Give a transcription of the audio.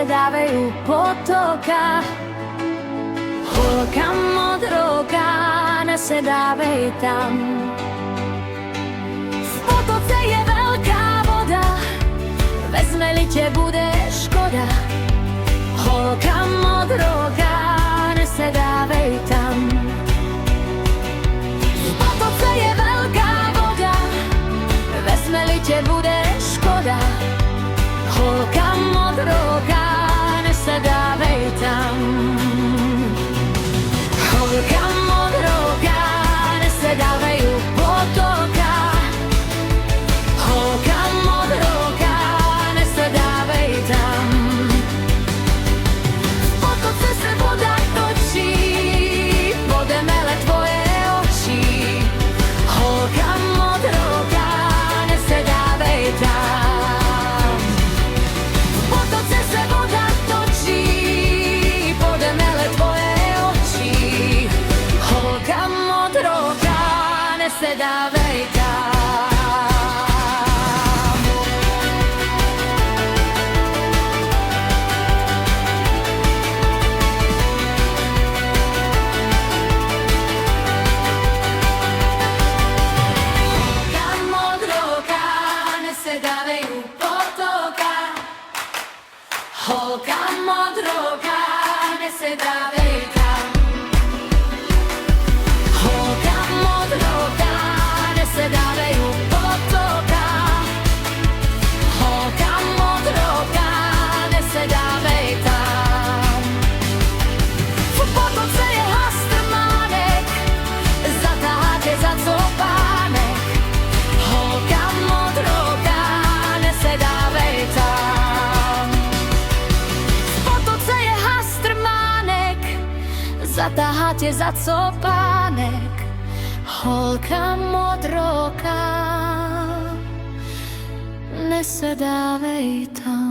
nesedávajú potoka. Holka modroká, nesedávej tam. V potoce je veľká voda, vezme-li te bude škoda. Holka modroká, nesedávej tam. V potoce je veľká voda, vezme-li te bude škoda. Holka modroká, nesedávej tam. Holka modroká, nesedávajú potoka. Holka modroká, nesedávej tam. V potoce se voda točí, vode mele tvoje oči. Holka modroká, nesedávej tam. V potoce se voda točí, vode mele tvoje oči. Holka modroká, nesedávej tam. Holka modroká, nesedávej tam. Holka modroká, nesedávej u potoka. Holka modroká, nesedávej tam. V potoce je hastrmánek, zatáháte za copánek. Holka modroká, nesedávej tam. Zatáháte za copánek. Holka modroká, nesedávej tam.